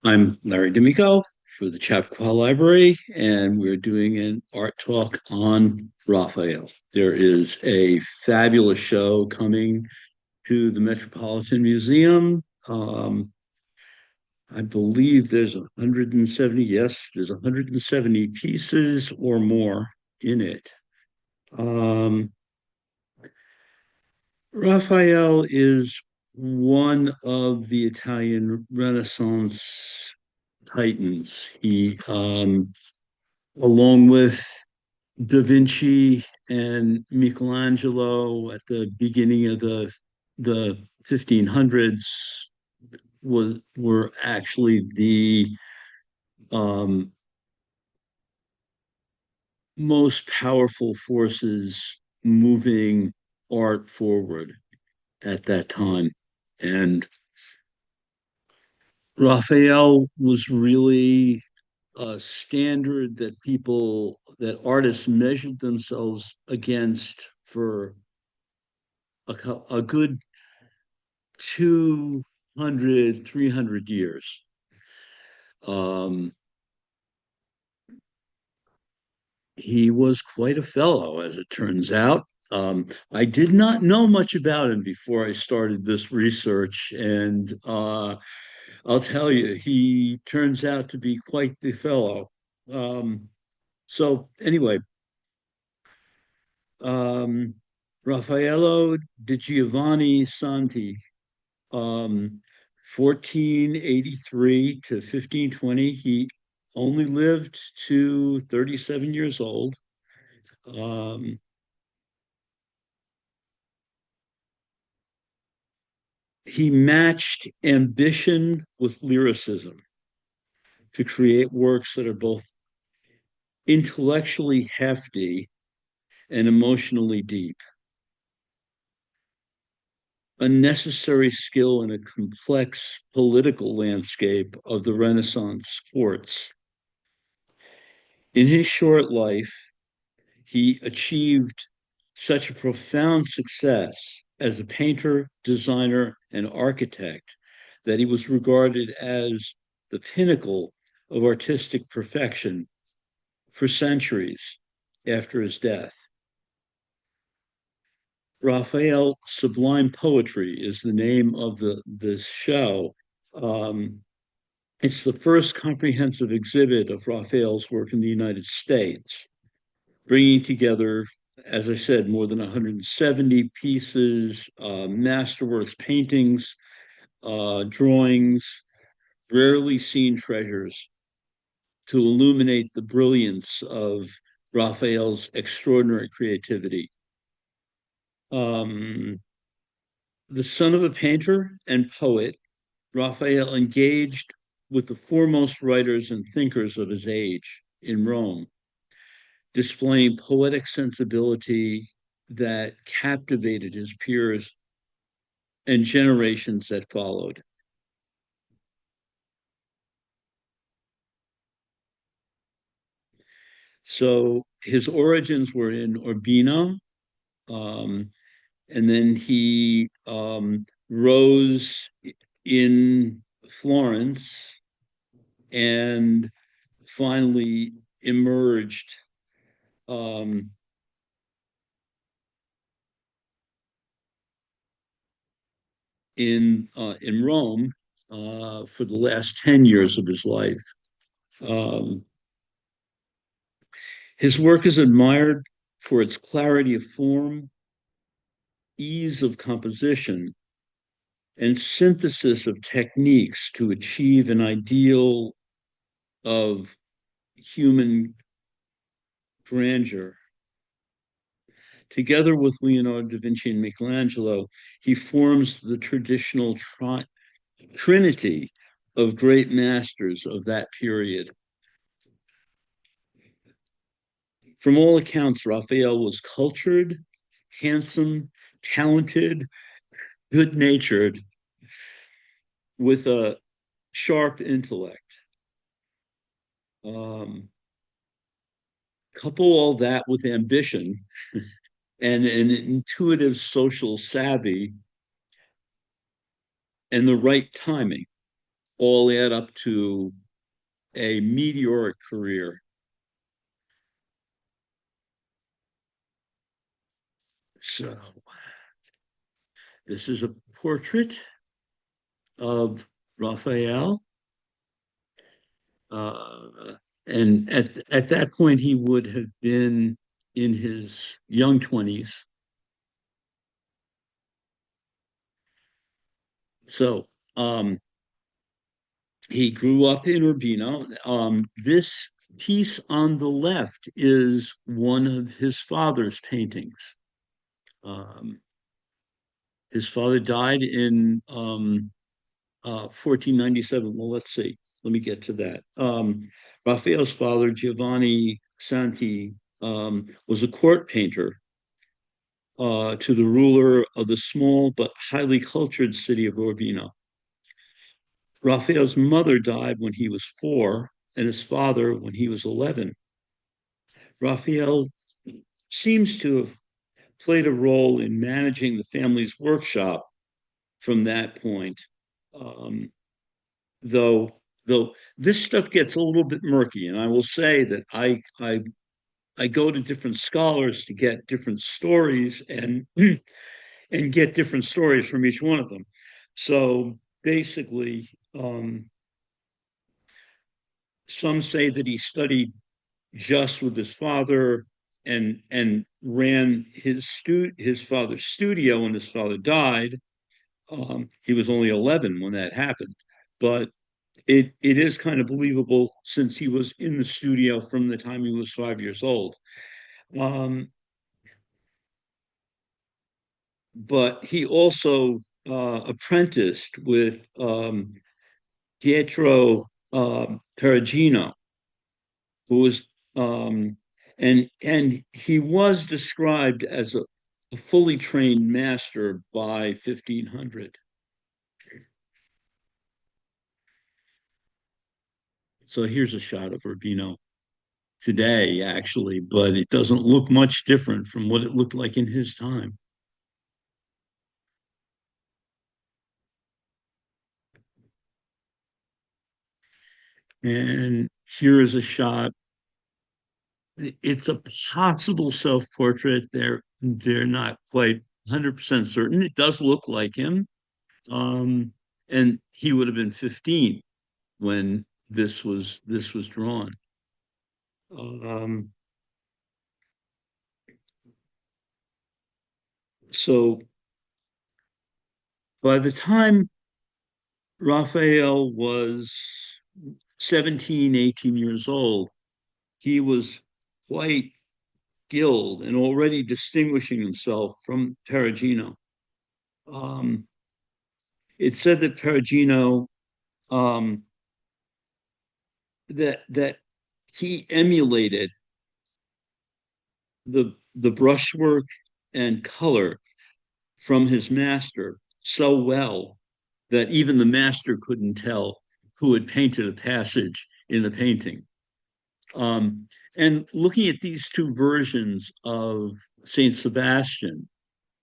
I'm Larry D'Amico for the Chappaqua Library, and we're doing an art talk on Raphael. There is a fabulous show coming to the Metropolitan Museum. I believe there's 170, yes, there's 170 pieces or more in it. Um, Raphael is one of the Italian Renaissance titans. He along with Da Vinci and Michelangelo at the beginning of the 1500s were actually the um, most powerful forces moving art forward at that time. And Raphael was really a standard that artists measured themselves against for a good 200, 300 years. Um, he was quite a fellow, as it turns out. I did not know much about him before I started this research, and I'll tell you, he turns out to be quite the fellow. Um, anyway, um, Raffaello di Giovanni Santi, um, 1483 to 1520. He only lived to 37 years old. Um, he matched ambition with lyricism to create works that are both intellectually hefty and emotionally deep. A necessary skill in a complex political landscape of the Renaissance courts. In his short life, he achieved such a profound success as a painter, designer, and architect that he was regarded as the pinnacle of artistic perfection for centuries after his death. Raphael Sublime Poetry is the name of the show. Um, it's the first comprehensive exhibit of Raphael's work in the United States, bringing together, as I said, more than 170 pieces, masterworks, paintings, drawings, rarely seen treasures to illuminate the brilliance of Raphael's extraordinary creativity. Um, the son of a painter and poet, Raphael engaged with the foremost writers and thinkers of his age in Rome, displaying poetic sensibility that captivated his peers and generations that followed. So his origins were in Urbino, um, and then he rose in Florence and finally emerged um, in Rome for the last 10 years of his life. Um, his work is admired for its clarity of form, ease of composition, and synthesis of techniques to achieve an ideal of human grandeur. Together with Leonardo da Vinci and Michelangelo, he forms the traditional trinity of great masters of that period. From all accounts, Raphael was cultured, handsome, talented, good natured, with a sharp intellect. Um, Couple all that with ambition and an intuitive social savvy and the right timing. all add up to a meteoric career. So this is a portrait of Raphael. Uh, and at that point, he would have been in his young 20s. So he grew up in Urbino. This piece on the left is one of his father's paintings. Um, his father died in 1497. Well, let's see. Let me get to that. Raphael's father, Giovanni Santi, was a court painter to the ruler of the small but highly cultured city of Urbino. Raphael's mother died when he was 4, and his father when he was 11. Raphael seems to have played a role in managing the family's workshop from that point. Um, though this stuff gets a little bit murky, and I will say that I go to different scholars to get different stories and get different stories from each one of them. So basically, some say that he studied just with his father and ran his father's studio when his father died. He was only 11 when that happened, but it is kind of believable since he was in the studio from the time he was 5 years old. Um, but he also apprenticed with Pietro Perugino, who was and he was described as a fully trained master by 1500. So here's a shot of Urbino today, actually, but it doesn't look much different from what it looked like in his time. And here is a shot. It's a possible self-portrait. They're not quite 100% certain. It does look like him. And he would have been 15 when this was drawn. Um, so by the time Raphael was 17, 18 years old, he was quite skilled and already distinguishing himself from Perugino. Um, it's said that Perugino um, that he emulated the brushwork and color from his master so well that even the master couldn't tell who had painted a passage in the painting. Um, and looking at these two versions of Saint Sebastian,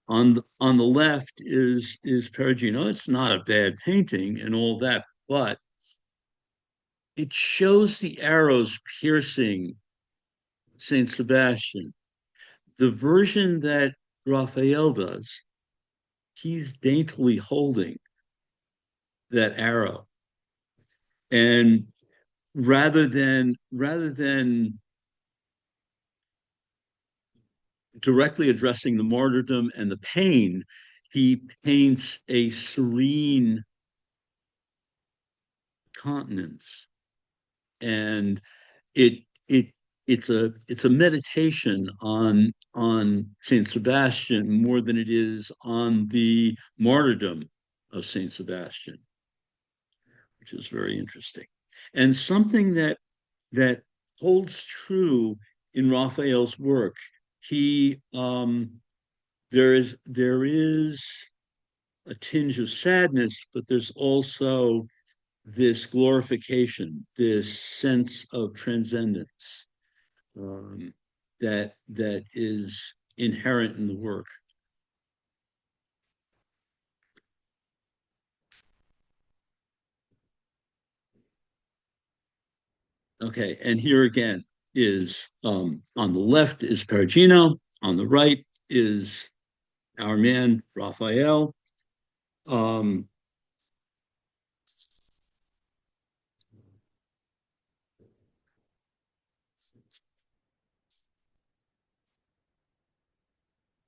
on the left is Perugino. It's not a bad painting and all that, but it shows the arrows piercing Saint Sebastian. The version that Raphael does, he's daintily holding that arrow, and rather than directly addressing the martyrdom and the pain, he paints a serene countenance, and it it it's a meditation on Saint Sebastian more than it is on the martyrdom of Saint Sebastian, which is very interesting, and something that holds true in Raphael's work. He there is a tinge of sadness, but there's also this glorification, this sense of transcendence that is inherent in the work. Okay, and here again is on the left is Perugino, on the right is our man Raphael. Um,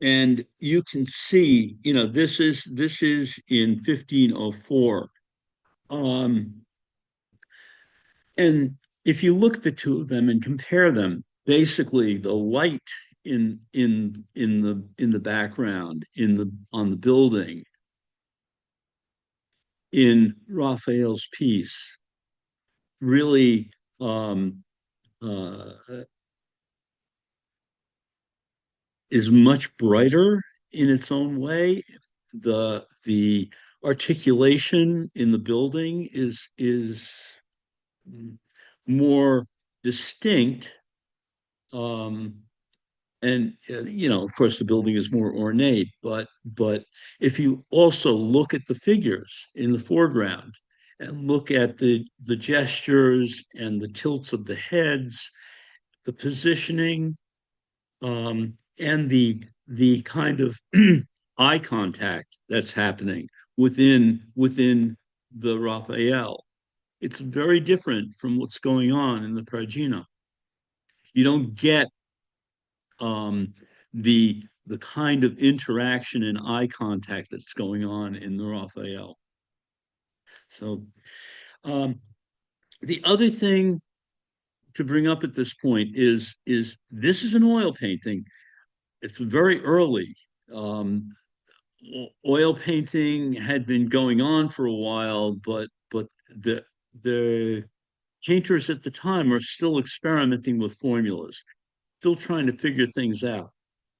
and you can see, this is in 1504. Um, and if you look at the two of them and compare them, basically the light in the background in the on the building in Raphael's piece really uh, is much brighter in its own way. The articulation in the building is more distinct. Um, and of course, the building is more ornate. But if you also look at the figures in the foreground and look at the gestures and the tilts of the heads, the positioning, and the kind of eye contact that's happening within the Raphael. It's very different from what's going on in the Perugino. You don't get the kind of interaction and eye contact that's going on in the Raphael. So um, the other thing to bring up at this point is this is an oil painting. It's very early. Um, Oil painting had been going on for a while, but the painters at the time are still experimenting with formulas, still trying to figure things out.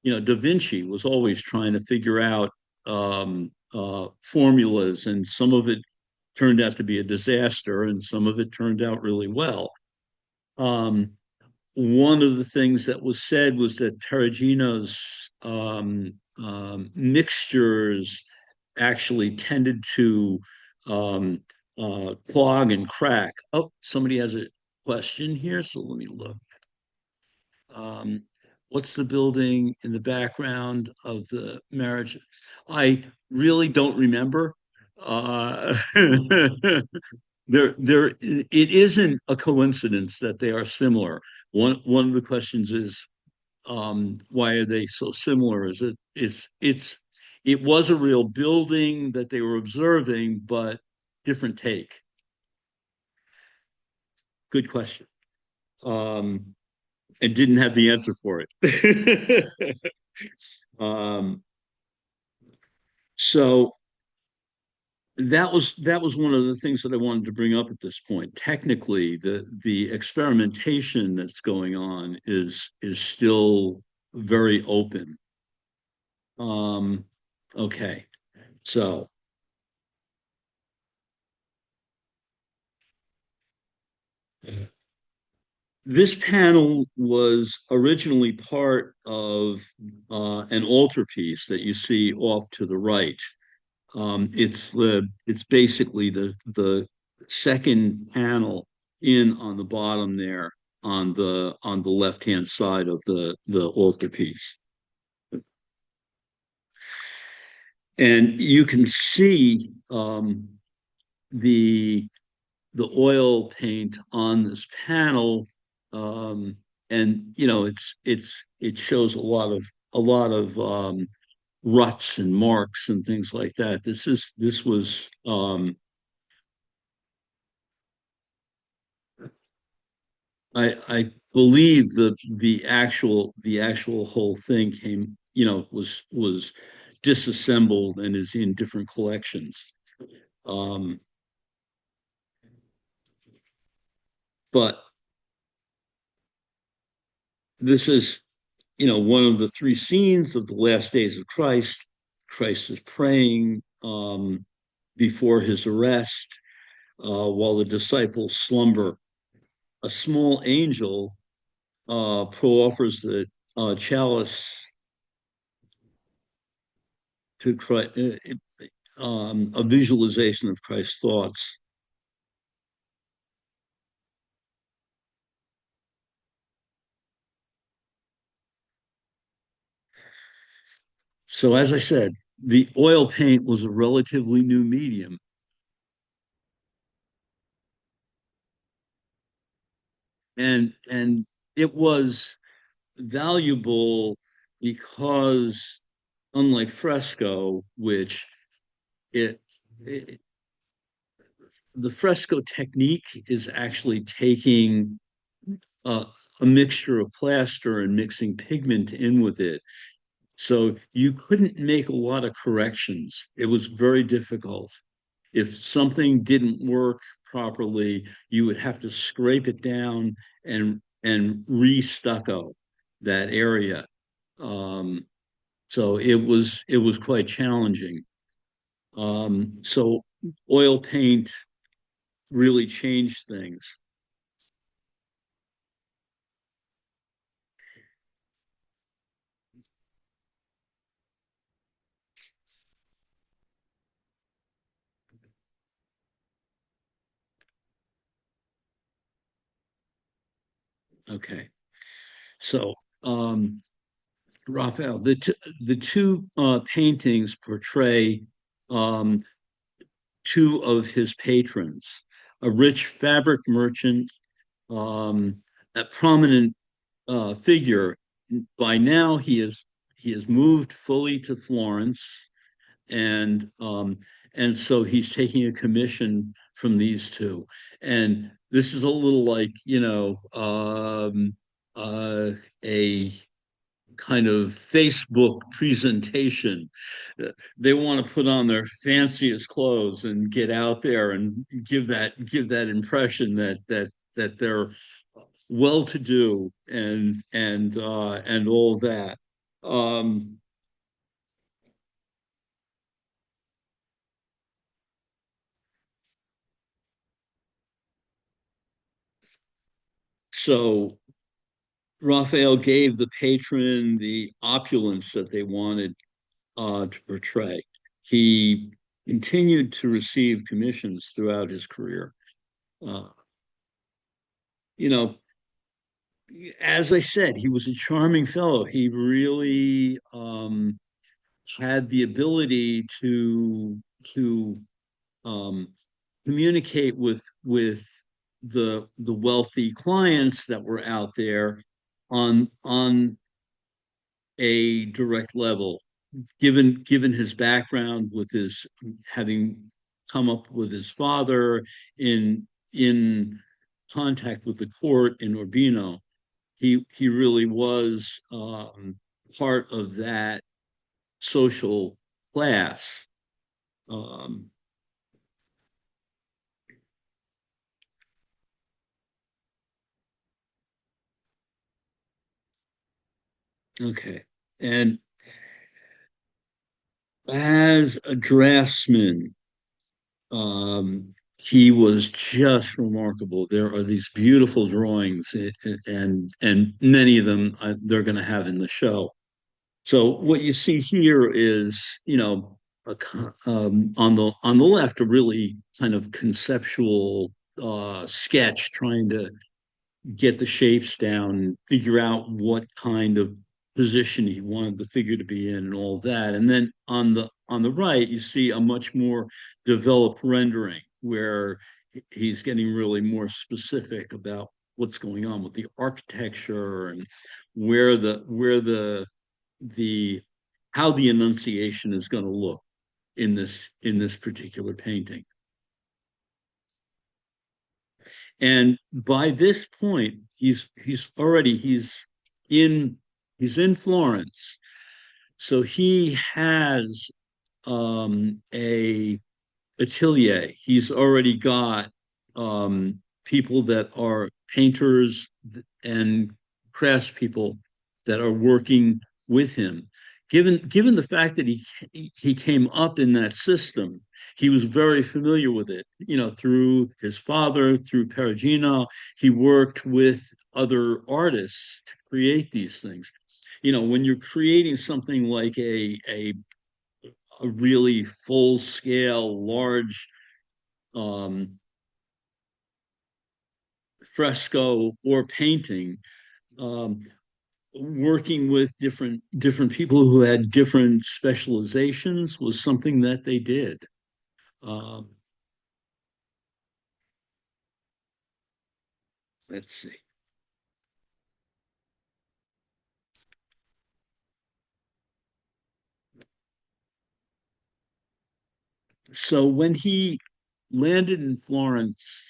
Da Vinci was always trying to figure out formulas, and some of it turned out to be a disaster, and some of it turned out really well. Um, One of the things that was said was that Perugino's mixtures actually tended to um, clog and crack. Oh, somebody has a question here, so let me look. Um, what's the building in the background of the marriage? I really don't remember. Uh, it isn't a coincidence that they are similar. One of the questions is, why are they so similar? It was a real building that they were observing, but different take. Good question. Um, and didn't have the answer for it. um, so that was one of the things that I wanted to bring up at this point. Technically, the experimentation that's going on is still very open. Um, okay, so this panel was originally part of an altarpiece that you see off to the right. It's basically the second panel in on the bottom there on the left hand side of the altarpiece, and you can see the the oil paint on this panel, um, and it shows a lot of ruts and marks and things like that. This was I believe the actual whole thing was disassembled and is in different collections. Um, but this is one of the three scenes of the last days of Christ. Christ is praying before his arrest while the disciples slumber. A small angel proffers the chalice to Christ, a visualization of Christ's thoughts. So as I said, the oil paint was a relatively new medium, and it was valuable because unlike fresco, which it, it the fresco technique is actually taking a, a mixture of plaster and mixing pigment in with it. So you couldn't make a lot of corrections. It was very difficult. If something didn't work properly, you would have to scrape it down and re-stucco that area. Um, so it was quite challenging. So oil paint really changed things. Okay, so Raphael, the two paintings portray um, two of his patrons, a rich fabric merchant, um, a prominent figure. By now, he has moved fully to Florence, and so he's taking a commission from these two. And this is a little like a kind of Facebook presentation. They want to put on their fanciest clothes and get out there and give that impression that they're well to do and all that. Um, so Raphael gave the patron the opulence that they wanted to portray. He continued to receive commissions throughout his career. Uh, you know, as I said, he was a charming fellow. He really had the ability to um, communicate with the wealthy clients that were out there on a direct level. Given his background with his having come up with his father in contact with the court in Urbino, he really was part of that social class. Um, okay, and as a draftsman, he was just remarkable. There are these beautiful drawings, and many of them they're going to have in the show. So what you see here is, on the left, a really kind of conceptual sketch trying to get the shapes down, figure out what kind of position he wanted the figure to be in, and all that. And then on the right, you see a much more developed rendering where he's getting really more specific about what's going on with the architecture and where the how the enunciation is going to look in this particular painting. And by this point, in he's in Florence, so he has a atelier. He's already got people that are painters and craftspeople that are working with him. Given the fact that he came up in that system, he was very familiar with it. Through his father, through Perugino, he worked with other artists to create these things. When you're creating something like a really full scale, large um, fresco or painting, um, working with different people who had different specializations was something that they did. Um, let's see. So when he landed in Florence,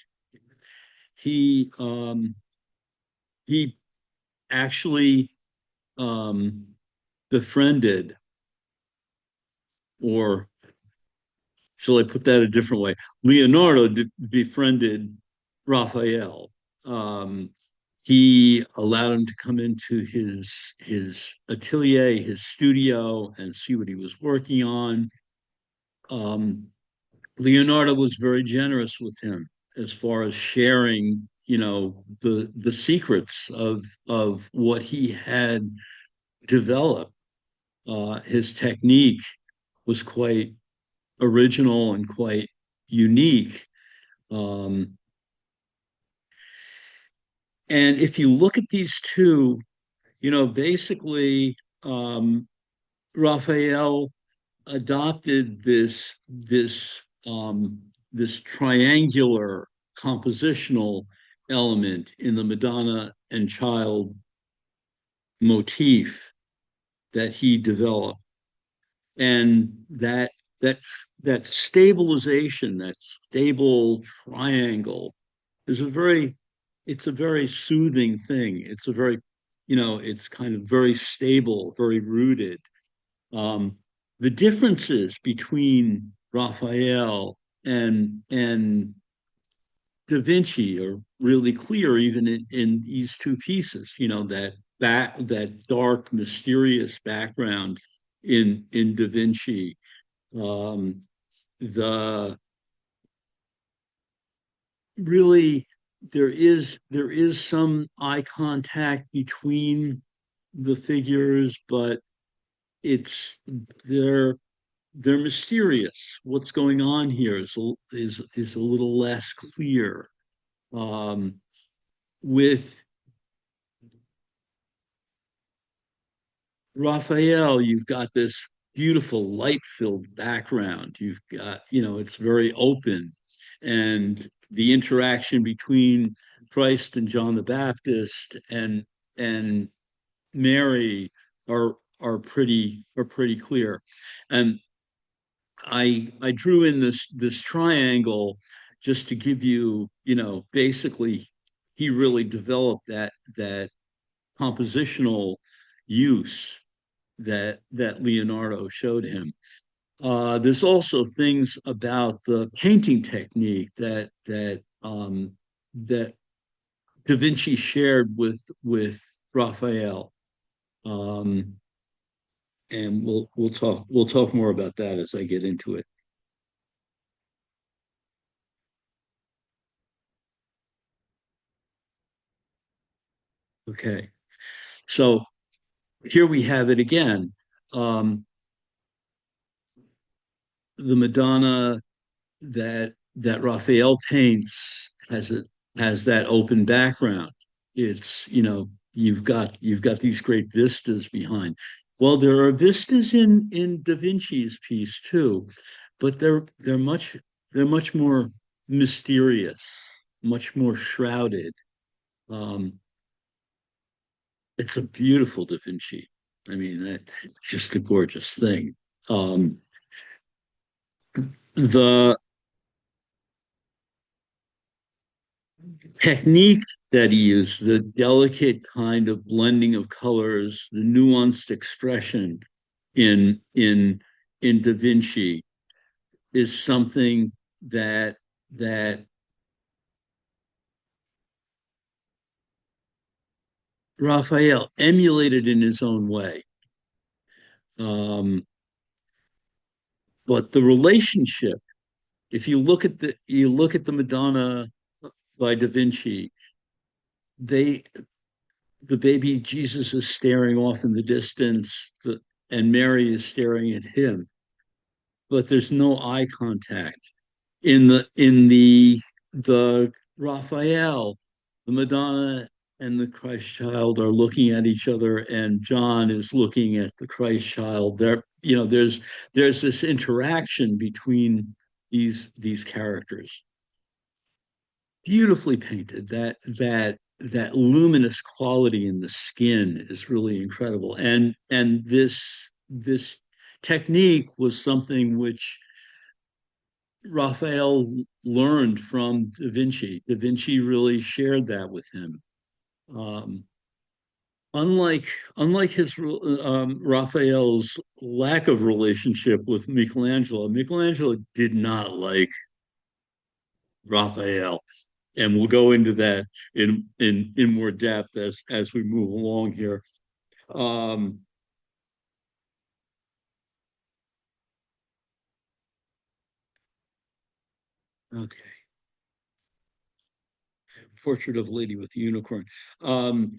he actually um, befriended, or shall I put that a different way? Leonardo befriended Raphael. Um, he allowed him to come into his atelier, his studio, and see what he was working on. Um, Leonardo was very generous with him as far as sharing, the secrets of what he had developed. His technique was quite original and quite unique. Um, and if you look at these two, basically, um, Raphael adopted this triangular compositional element in the Madonna and Child motif that he developed, and that that stabilization, that stable triangle, is a very soothing thing. It's a very, it's kind of very stable, very rooted. Um, the differences between Raphael and Da Vinci are really clear, even in these two pieces. That dark, mysterious background in Da Vinci, um, the really there is some eye contact between the figures, but it's they're they're mysterious. What's going on here is a little less clear. Um, with Raphael, you've got this beautiful light-filled background. You've got, it's very open, and the interaction between Christ and John the Baptist and Mary are pretty clear. And I drew in this triangle just to give you, basically he really developed that compositional use that Leonardo showed him. There's also things about the painting technique that Da Vinci shared with Raphael. Um, and we'll talk more about that as I get into it. Okay. So here we have it again. Um, the Madonna that Raphael paints has that open background. It's, you've got these great vistas behind. Well, there are vistas in Da Vinci's piece too, but they're much more mysterious, much more shrouded. Um, it's a beautiful Da Vinci. I mean, that's just a gorgeous thing. Um, the technique that he used, the delicate kind of blending of colors, the nuanced expression in in Da Vinci is something that Raphael emulated in his own way. Um, but the relationship, if you look at the Madonna by Da Vinci, they the baby Jesus is staring off in the distance, and Mary is staring at him, but there's no eye contact. In the Raphael, the Madonna. and the Christ child are looking at each other, and John is looking at the Christ child. There's this interaction between these characters, beautifully painted. That luminous quality in the skin is really incredible. And this technique was something which Raphael learned from Da Vinci. Da Vinci really shared that with him. Um, unlike unlike his Raphael's lack of relationship with Michelangelo, Michelangelo did not like Raphael, and we'll go into that in more depth as we move along here. Um, okay, Portrait of a Lady with the Unicorn. Um,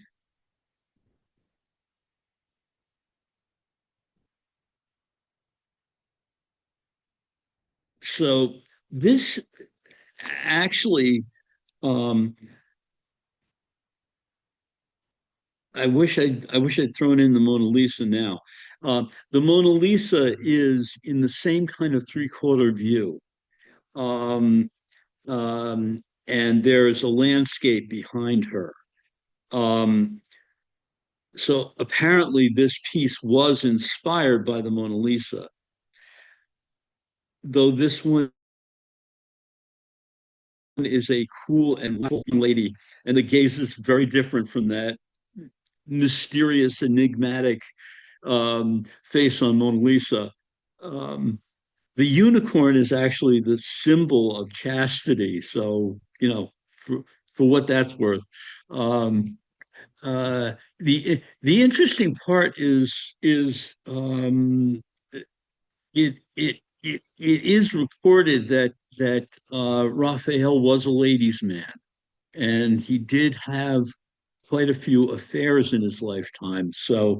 so this actually, um, I wish I'd thrown in the Mona Lisa now. The Mona Lisa is in the same kind of three-quarter view. Um, and there's a landscape behind her. Um, so apparently, this piece was inspired by the Mona Lisa, though this one is a cool and lady, and the gaze is very different from that mysterious, enigmatic face on Mona Lisa. Um, the unicorn is actually the symbol of chastity. So, for what that's worth. Um, the interesting part is it is recorded that Raphael was a ladies' man, and he did have quite a few affairs in his lifetime. So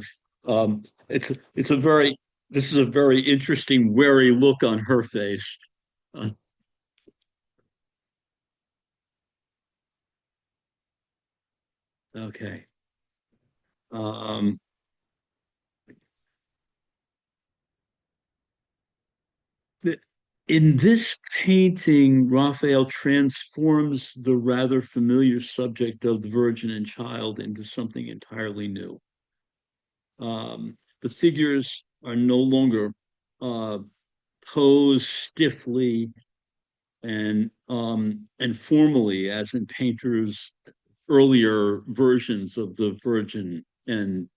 it's a very this is a very interesting, wary look on her face. Uh, okay. Um, in this painting, Raphael transforms the rather familiar subject of the Virgin and Child into something entirely new. The figures are no longer uh, posed stiffly and formally as in painters' earlier versions of the Virgin and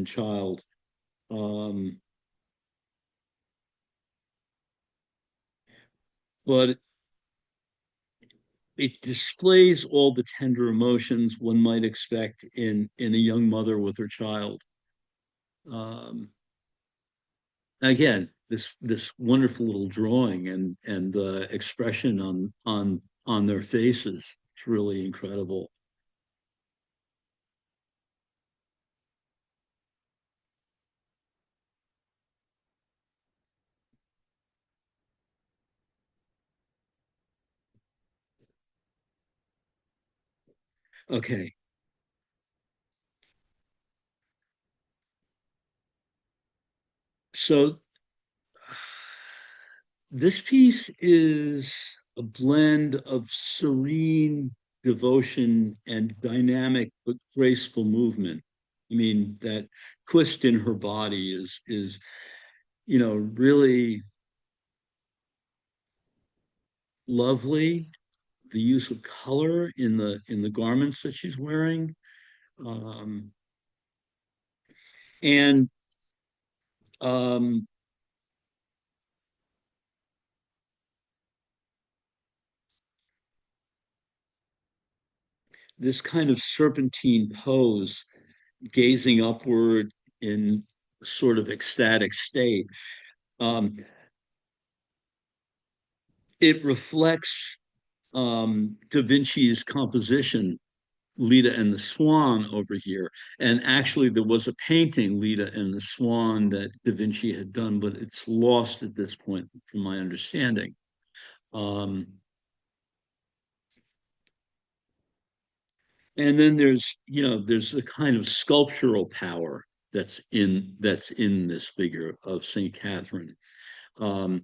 Child. Um, but it displays all the tender emotions one might expect in a young mother with her child. Um, Again, this wonderful little drawing and the expression on their faces. It's really incredible. Okay, so this piece is a blend of serene devotion and dynamic but graceful movement. I mean, that twist in her body is really lovely. The use of color in the garments that she's wearing, um, and um, this kind of serpentine pose, gazing upward in sort of ecstatic state. Um, it reflects Da Vinci's composition, Leda and the Swan, over here. And actually, there was a painting, Leda and the Swan, that Da Vinci had done, but it's lost at this point, from my understanding. Um, And then there's a kind of sculptural power that's in this figure of Saint Catherine. Um,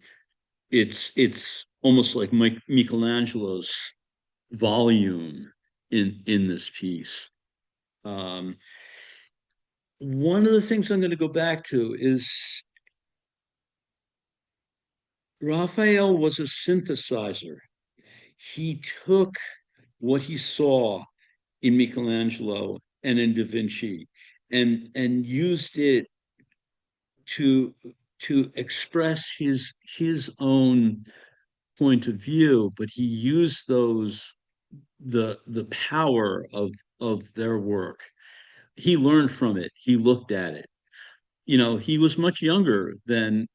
it's almost like Michelangelo's volume in this piece. Um, one of the things I'm going to go back to is Raphael was a synthesizer. He took what he saw in Michelangelo and in Da Vinci and used it to to express his own point of view, but he used those the power of their work. He learned from it. He looked at it. He was much younger than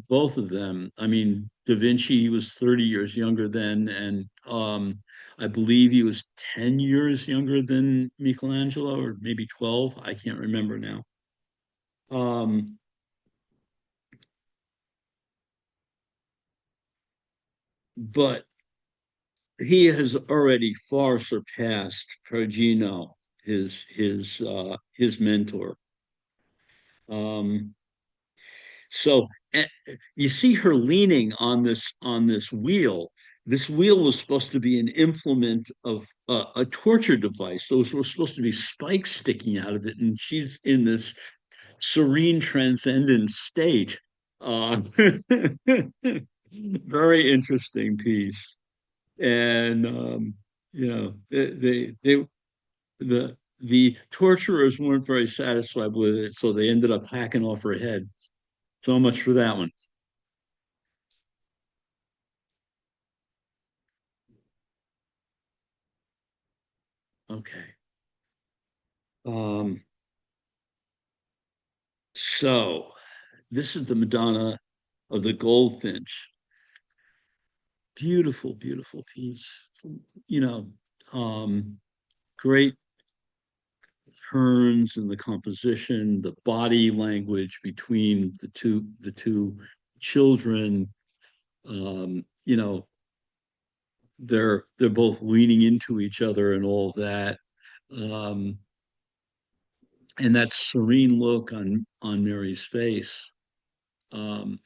both of them. I mean, Da Vinci, he was 30 years younger than, and I believe he was 10 years younger than Michelangelo, or maybe 12. I can't remember now. Um, but he has already far surpassed Perugino, his mentor. Um, So eh, you see her leaning on this wheel. This wheel was supposed to be an implement of a torture device. Those were supposed to be spikes sticking out of it, and she's in this serene, transcendent state. Uh, Very interesting piece, and the torturers weren't very satisfied with it, so they ended up hacking off her head. So much for that one. Okay. Um, so this is the Madonna of the Goldfinch. Beautiful, beautiful piece. You know, um, great turns in the composition, the body language between the two children. You know, they're both leaning into each other and all that. Um, and that serene look on Mary's face. Um,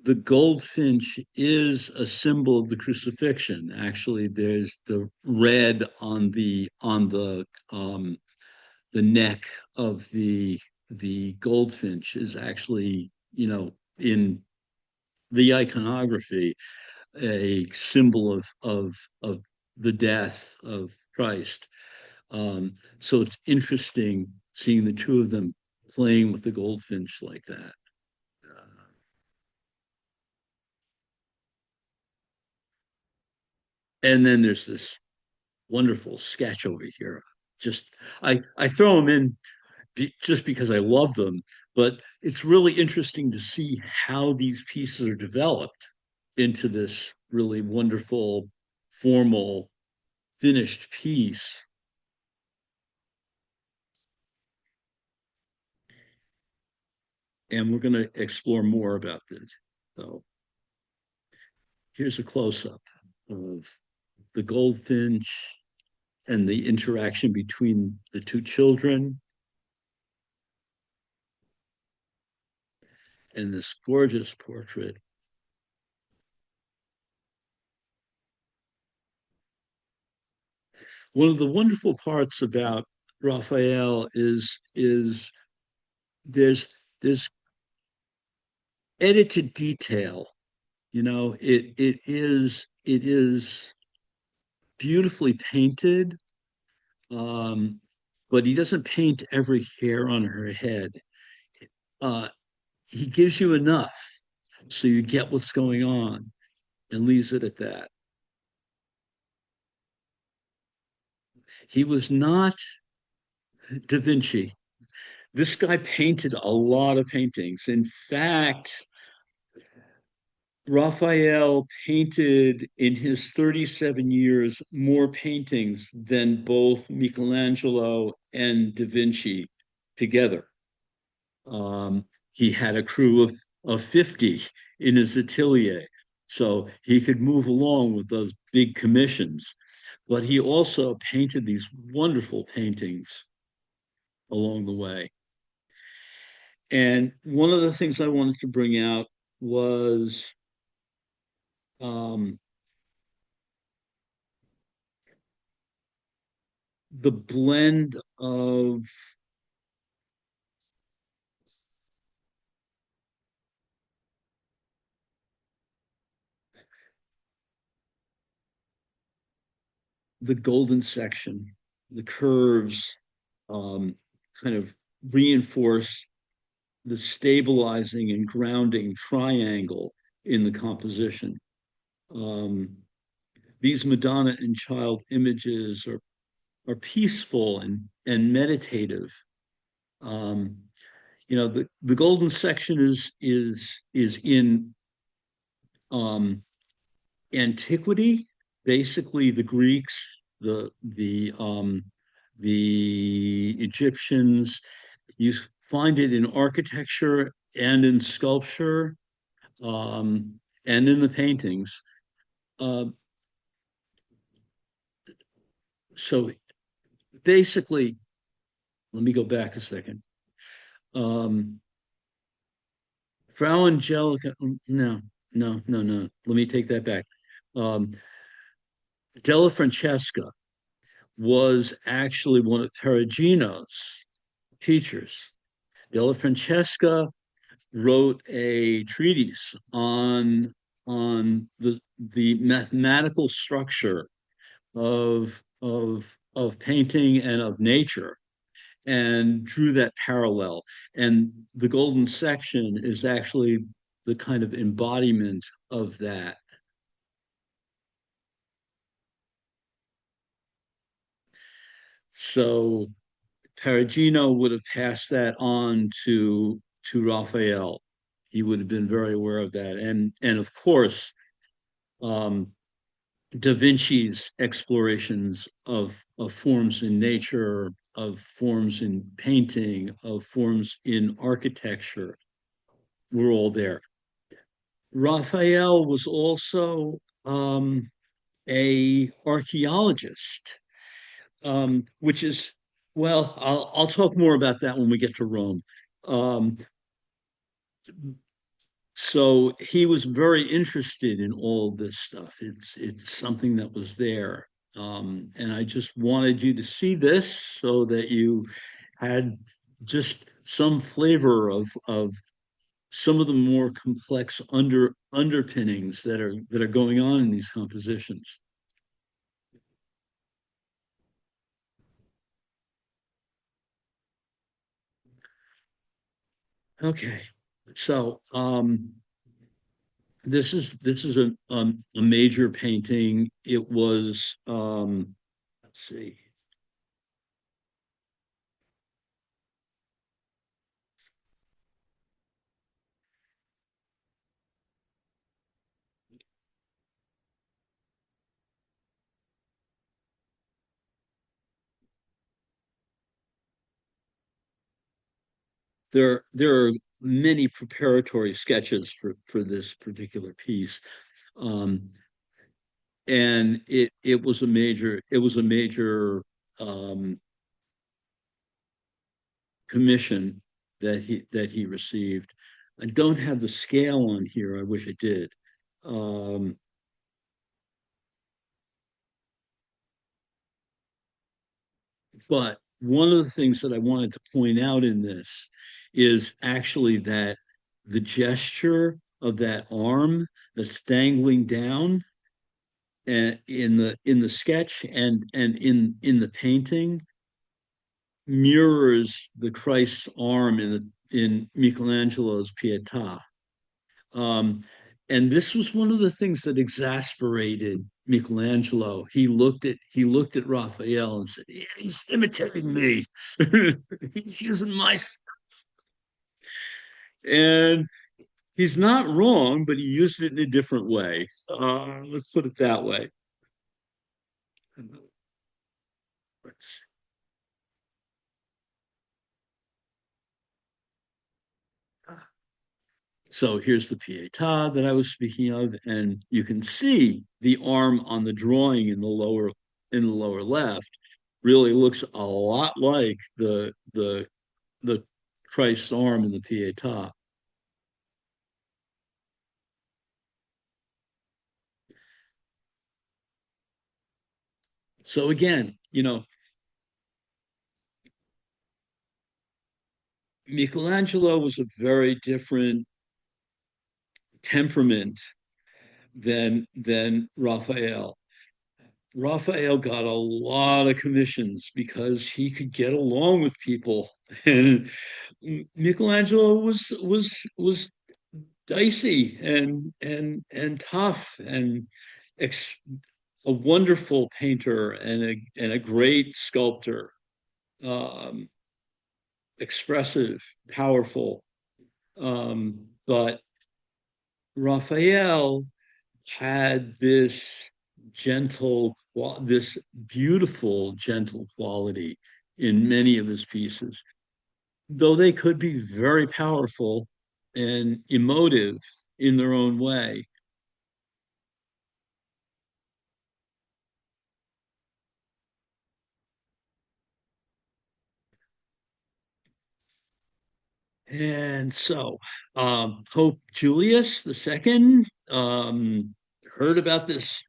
the goldfinch is a symbol of the crucifixion. Actually, there's the red on the neck of the goldfinch is actually, in the iconography, a symbol of the death of Christ. So it's interesting seeing the two of them playing with the goldfinch like that. And then there's this wonderful sketch over here. Just I throw them in just because I love them, but it's really interesting to see how these pieces are developed into this really wonderful, formal, finished piece. And we're going to explore more about this. So here's a close up of the goldfinch and the interaction between the two children and this gorgeous portrait. One of the wonderful parts about Raphael is there's edited detail. It is beautifully painted, um, but he doesn't paint every hair on her head. Uh, he gives you enough so you get what's going on and leaves it at that. He was not Da Vinci. This guy painted a lot of paintings. In fact, Raphael painted in his 37 years more paintings than both Michelangelo and Da Vinci together. He had a crew of 50 in his atelier, so he could move along with those big commissions. but he also painted these wonderful paintings along the way. And one of the things I wanted to bring out was um, the blend of the golden section, the curves, um, kind of reinforce the stabilizing and grounding triangle in the composition. Um, these Madonna and Child images are peaceful and meditative. Um, the golden section is in um, antiquity. Basically, the Greeks, the Egyptians. You find it in architecture and in sculpture, and in the paintings. Uh, so basically, let me go back a second. Um, Frau Angelica, no, no, no, no. Let me take that back. Um, Della Francesca was actually one of Perugino's teachers. Della Francesca wrote a treatise on the mathematical structure of painting and of nature, and drew that parallel. And the golden section is actually the kind of embodiment of that. So Perugino would have passed that on to Raphael. He would have been very aware of that, and of course, um, Da Vinci's explorations of forms in nature, of forms in painting, of forms in architecture were all there. Raphael was also a archaeologist, which is, well, I'll talk more about that when we get to Rome. Um, so he was very interested in all this stuff. It's something that was there, and I just wanted you to see this so that you had just some flavor of some of the more complex underpinnings that are going on in these compositions. Okay, so this is a major painting. It was let's see. There are many preparatory sketches for this particular piece, um, and it was a major um, commission that he received. I don't have the scale on here. I wish I did. Um, but one of the things that I wanted to point out in this is actually that the gesture of that arm that's dangling down, and in the sketch and in the painting, mirrors the Christ's arm in Michelangelo's Pietà. Um, and this was one of the things that exasperated Michelangelo. He looked at Raphael and said, "Yeah, he's imitating me. He's using my," and he's not wrong, but he used it in a different way. Let's put it that way. Let's So here's the Pietà that I was speaking of, and you can see the arm on the drawing in the lower in the lower left really looks a lot like the Christ's arm in the Pietà. So again, Michelangelo was a very different temperament than Raphael. Raphael got a lot of commissions because he could get along with people, and Michelangelo was dicey and tough and ex, a wonderful painter and a great sculptor, um, expressive, powerful. But Raphael had this beautiful, gentle quality in many of his pieces, though they could be very powerful and emotive in their own way. And so, Pope Julius II heard about this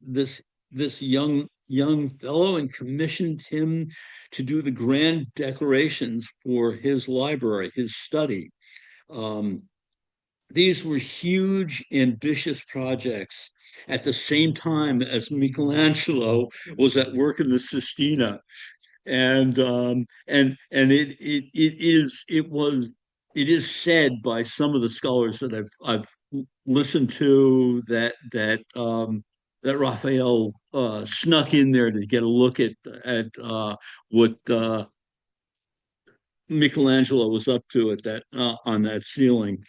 young fellow and commissioned him to do the grand decorations for his library, his study. Um, these were huge, ambitious projects at the same time as Michelangelo was at work in the Sistina. And it is said by some of the scholars that I've listened to that Raphael snuck in there to get a look at what Michelangelo was up to at that on that ceiling.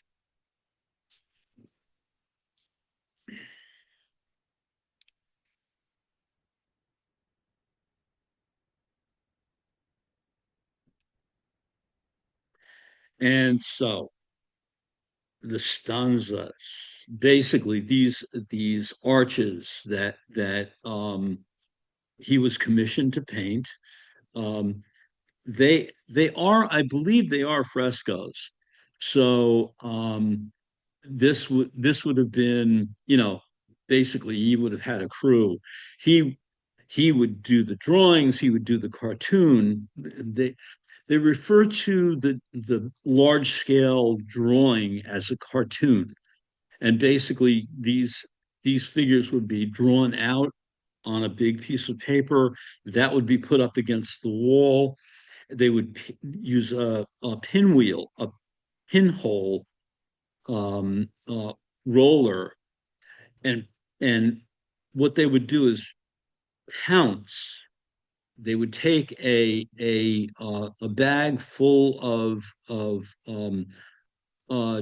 And so the stanzas, basically these arches that he was commissioned to paint. Um, they are, I believe, they are frescoes. So this would have been, basically he would have had a crew. He he would do the drawings. He would do the cartoon. They refer to the large scale drawing as a cartoon, and basically these figures would be drawn out on a big piece of paper that would be put up against the wall. They would use a pinwheel, a pinhole roller, and and what they would do is pounce. They would take a bag full of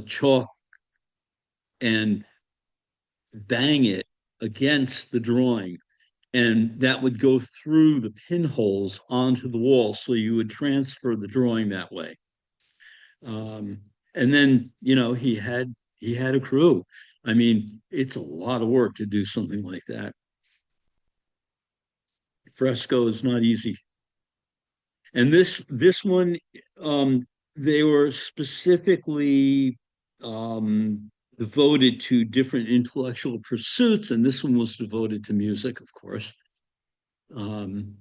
chalk and bang it against the drawing, and that would go through the pinholes onto the wall, so you would transfer the drawing that way. Um, and then he had a crew. I mean, it's a lot of work to do something like that. Fresco is not easy. And this one, um, they were specifically devoted to different intellectual pursuits, and this one was devoted to music, of course. Um,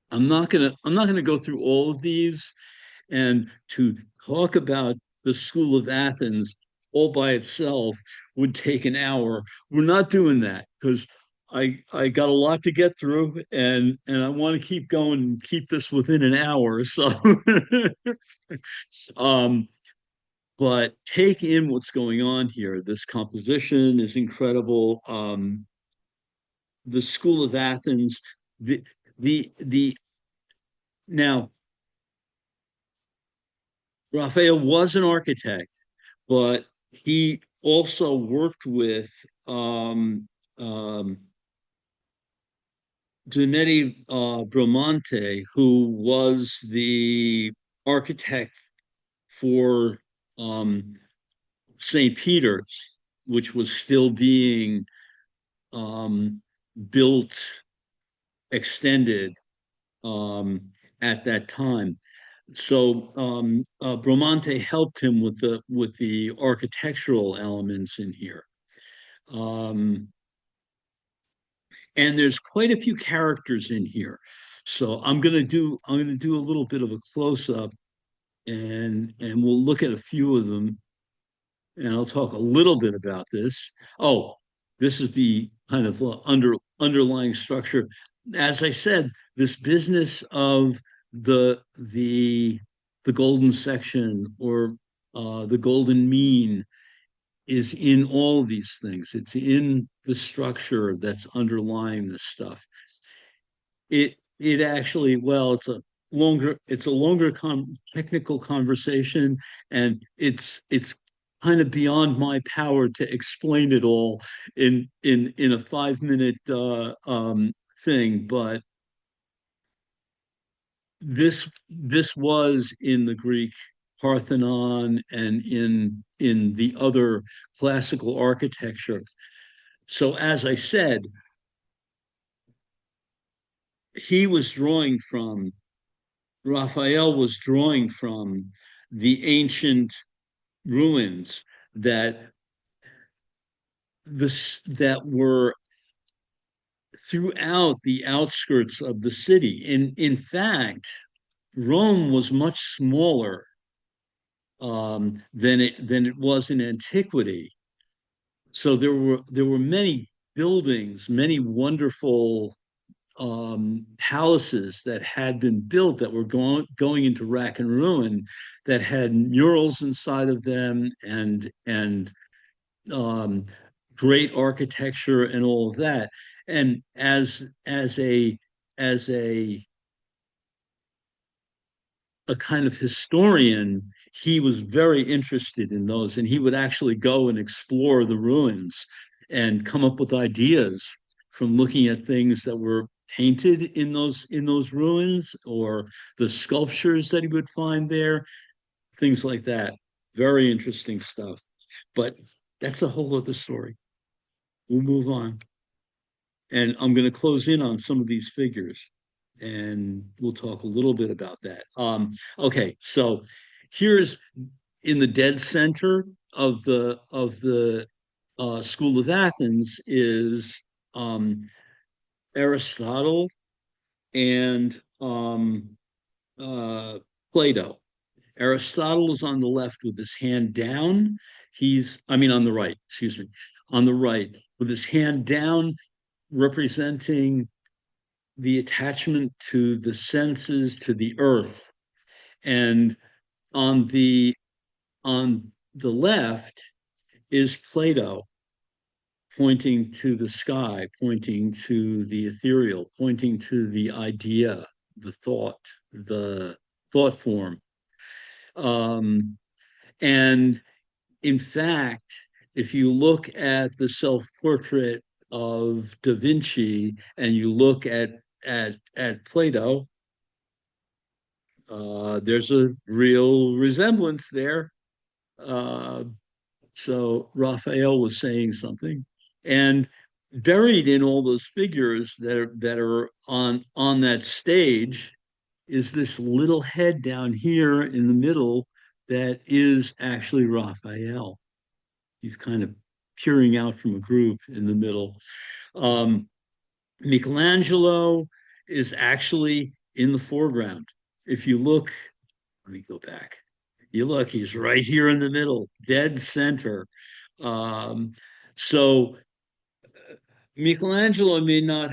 I'm not gonna go through all of these, and to talk about the School of Athens all by itself would take an hour. We're not doing that because I got a lot to get through, and I want to keep going and keep this within an hour. So, um, but take in what's going on here. This composition is incredible. The School of Athens, the the now Raphael was an architect, but he also worked with um, um, Giuseppe Bramante, who was the architect for um, St. Peter's, which was still being um, built, extended um, at that time. So Bramante helped him with the architectural elements in here. Um, and there's quite a few characters in here. So I'm gonna do a little bit of a close up, and we'll look at a few of them, and I'll talk a little bit about this. Oh, this is the kind of underlying structure. As I said, this business of the the golden section, or the golden mean, is in all these things. It's in the structure that's underlying this stuff. It actually, well, it's a longer technical conversation, and it's kind of beyond my power to explain it all in a 5 minute thing. But this was in the Greek Parthenon and in the other classical architecture. So as I said, he was drawing from Raphael was drawing from the ancient ruins that that were throughout the outskirts of the city. In fact, Rome was much smaller than it was in antiquity. So there were many buildings, many wonderful palaces that had been built that were going into rack and ruin, that had murals inside of them, and um, great architecture and all of that. And as a kind of historian, he was very interested in those, and he would actually go and explore the ruins and come up with ideas from looking at things that were painted in those ruins, or the sculptures that he would find there, things like that. Very interesting stuff. But that's a whole other story. We'll move on. And I'm going to close in on some of these figures, and we'll talk a little bit about that. Okay, so here's in the dead center of the School of Athens is Aristotle and uh, Plato. Aristotle is on the left with his hand down. I mean, on the right, excuse me, on the right with his hand down, representing the attachment to the senses, to the earth. And on the on the left is Plato, pointing to the sky, pointing to the ethereal, pointing to the idea, the thought form. Um, and in fact, if you look at the self-portrait of Da Vinci and you look at Plato, there's a real resemblance there. Uh, so Raphael was saying something, and buried in all those figures that are on that stage is this little head down here in the middle that is actually Raphael. He's kind of peering out from a group in the middle. Um, Michelangelo is actually in the foreground. If you look, let me go back. You look, he's right here in the middle, dead center. Um, so Michelangelo may not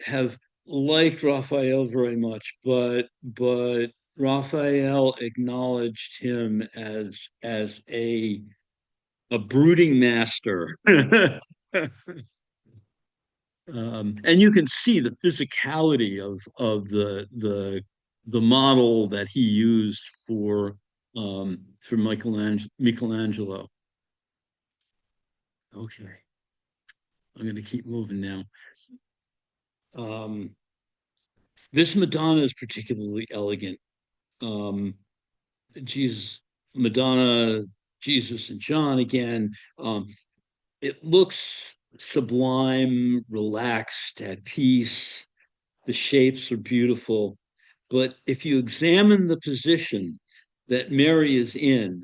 have liked Raphael very much, but Raphael acknowledged him as a brooding master. And you can see the physicality of the model that he used for Michelangelo. Okay, I'm going to keep moving now. Um, this Madonna is particularly elegant. Um, Jesus, Madonna. Jesus and John again. It looks sublime, relaxed, at peace. The shapes are beautiful. But if you examine the position that Mary is in,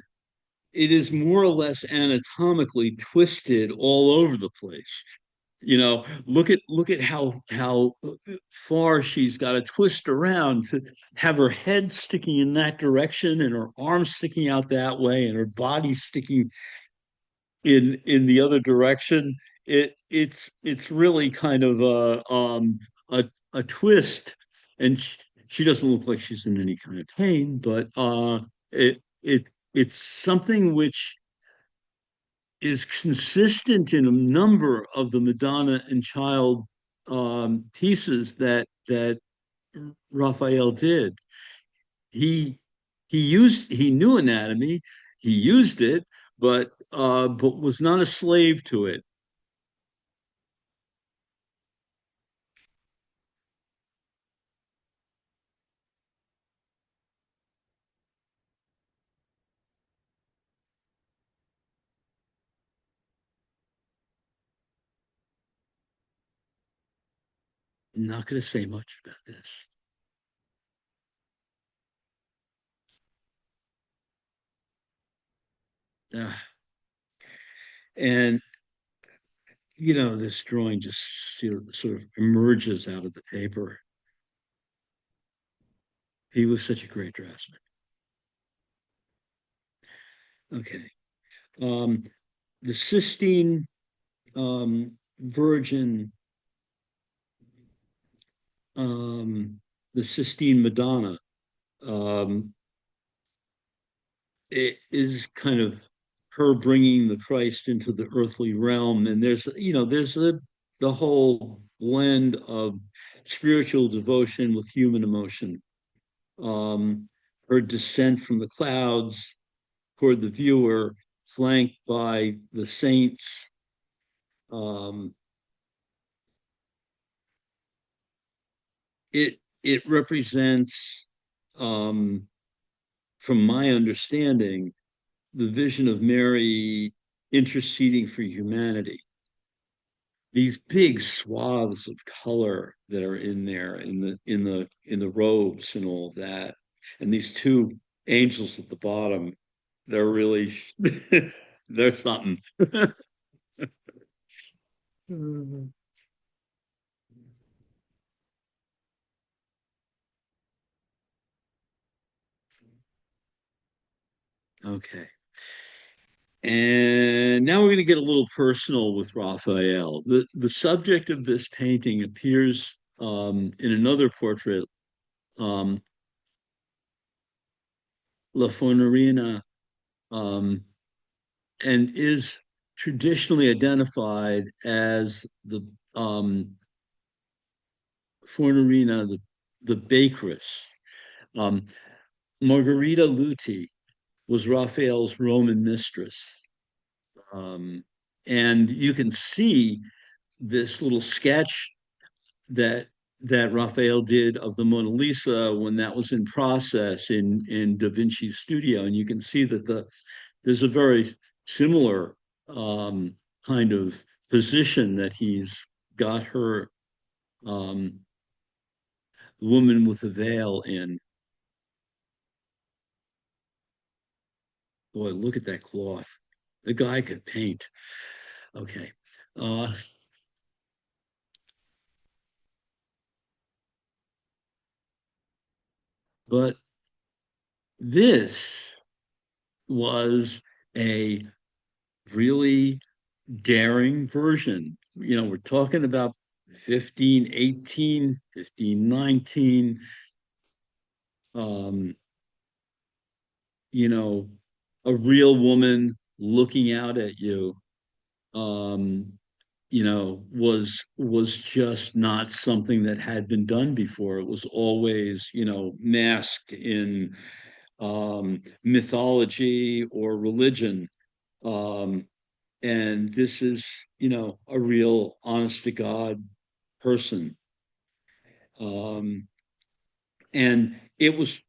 it is more or less anatomically twisted all over the place. Look at how far she's got to twist around to have her head sticking in that direction and her arms sticking out that way and her body sticking in the other direction. It's really kind of a twist, and she doesn't look like she's in any kind of pain, but it's something which is consistent in a number of the Madonna and Child pieces that Raphael did. He he knew anatomy, he used it, but was not a slave to it. I'm not going to say much about this. Uh, and this drawing just sort of emerges out of the paper. He was such a great draftsman. Okay. Um, the Sistine Virgin, the Sistine Madonna, um, it is kind of her bringing the Christ into the earthly realm. And there's the whole blend of spiritual devotion with human emotion. Her descent from the clouds toward the viewer, flanked by the saints. Um, it represents, um, from my understanding, the vision of Mary interceding for humanity. These big swaths of color that are in there in the robes and all of that, and these two angels at the bottom, they're really they're something. Okay. And now we're going to get a little personal with Raphael. The subject of this painting appears in another portrait, um, La Fornerina, um, and is traditionally identified as the Fornerina, the bakeress. Um, Margherita Luti was Raphael's Roman mistress. Um, and you can see this little sketch that Raphael did of the Mona Lisa when that was in process in Da Vinci's studio, and you can see that there's a very similar um, kind of position that he's got her, um, woman with the veil in. Boy, look at that cloth. The guy could paint. Okay. Uh, but this was a really daring version. We're talking about 1518, 1519. Um, you know, a real woman looking out at you, um, was just not something that had been done before. It was always, masked in mythology or religion. Um, and this is, a real honest to God person. Um, and it was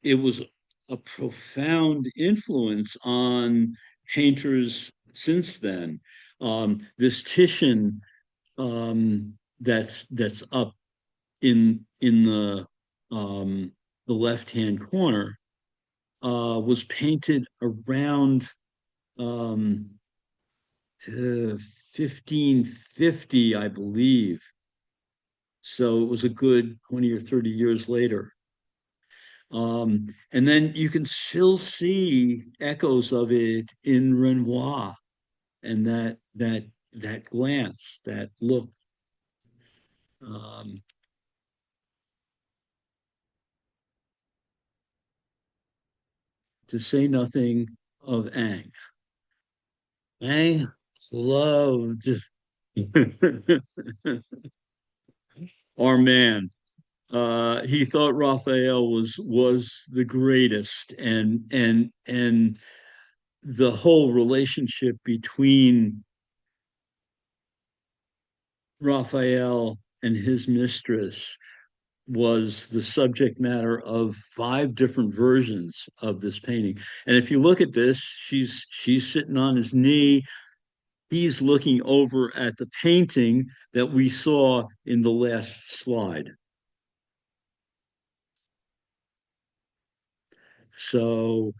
a profound influence on painters since then. This Titian that's up in the left hand corner was painted around um, 1550, I believe. So it was a good 20 or 30 years later. And then you can still see echoes of it in Renoir and that glance, that look. Um, to say nothing of Ang. Ang loved our man. He thought Raphael was the greatest, and the whole relationship between Raphael and his mistress was the subject matter of five different versions of this painting. And if you look at this, she's sitting on his knee. He's looking over at the painting that we saw in the last slide. So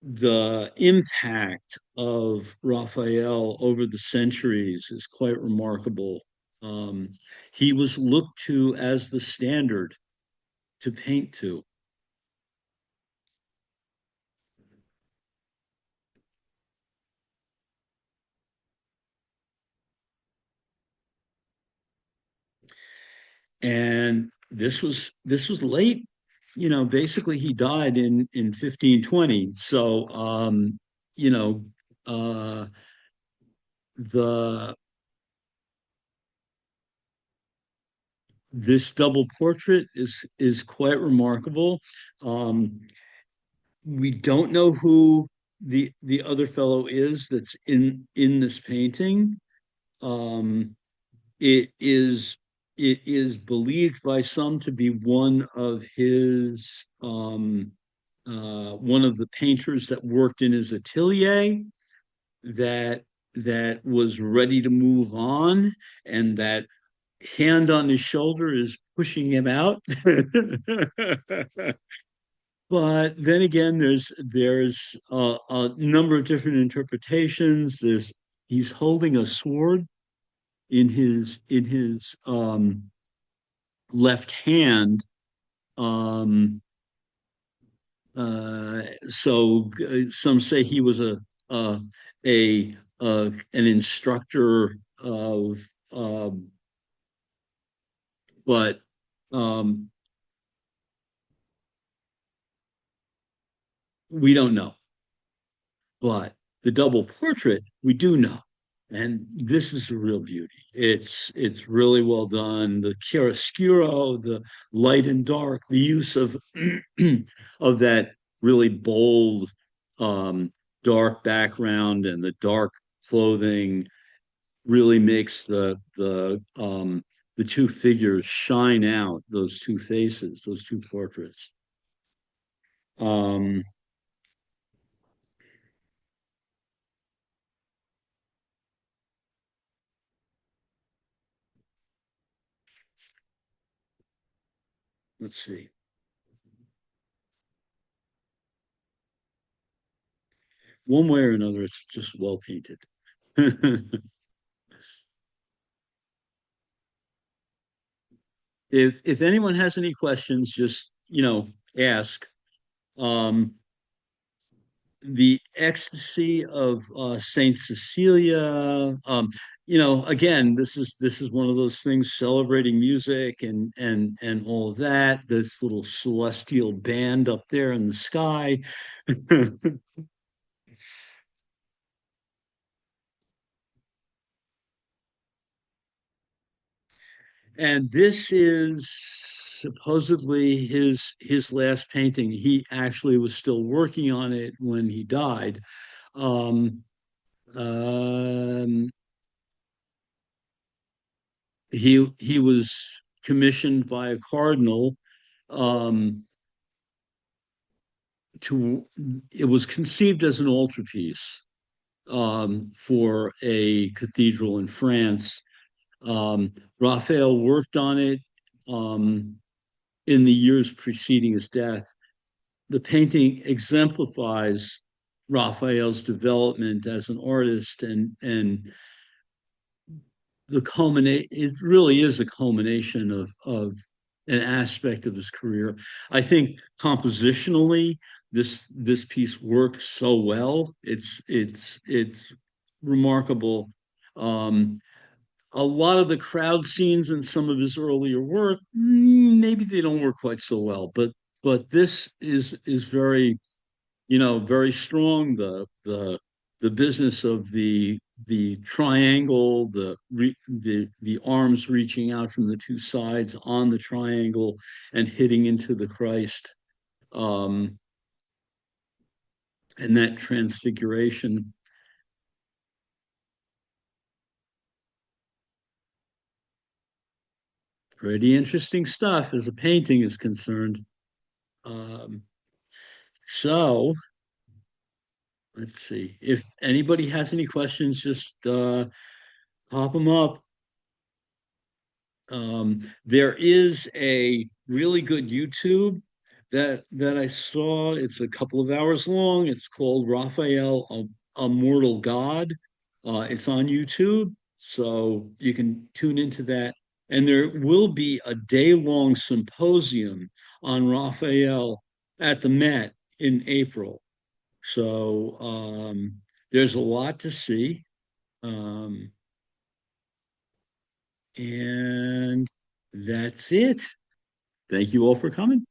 the impact of Raphael over the centuries is quite remarkable. Um, he was looked to as the standard to paint to. And this was late. Basically he died in 1520. So you know, uh, the this double portrait is quite remarkable. Um, we don't know who the other fellow is that's in this painting. Um, it is it is believed by some to be one of the painters that worked in his atelier that that was ready to move on, and that hand on his shoulder is pushing him out. But then again, there's a number of different interpretations. There's He's holding a sword in his left hand. Um, some say he was a, an instructor of, um, but um, we don't know. But the double portrait, we do know. And this is a real beauty. It's really well done. The chiaroscuro, the light and dark, the use of of that really bold um, dark background and the dark clothing really makes the two figures shine out. Those two faces, those two portraits. Um, let's see. One way or another, it's just well painted. If anyone has any questions, just ask. Um, the ecstasy of Saint Cecilia. Again, this is one of those things celebrating music and all of that. This little celestial band up there in the sky. And this is supposedly his last painting. He actually was still working on it when he died. Um, um, he was commissioned by a cardinal um, to. It was conceived as an altarpiece, for a cathedral in France. Raphael worked on it in the years preceding his death. The painting exemplifies Raphael's development as an artist, and the culminate it really is a culmination of an aspect of his career. I think compositionally this piece works so well. It's remarkable. Um, a lot of the crowd scenes in some of his earlier work, maybe they don't work quite so well, but this is very, very strong. The business of the triangle, the arms reaching out from the two sides on the triangle and hitting into the Christ, um, and that transfiguration. Pretty interesting stuff as a painting is concerned. Um, so let's see. If anybody has any questions, just pop them up. There is a really good YouTube that I saw. It's a couple of hours long. It's called Raphael, a Mortal God. It's on YouTube, so you can tune into that. And there will be a day-long symposium on Raphael at the Met in April. So there's a lot to see. Um, and that's it. Thank you all for coming.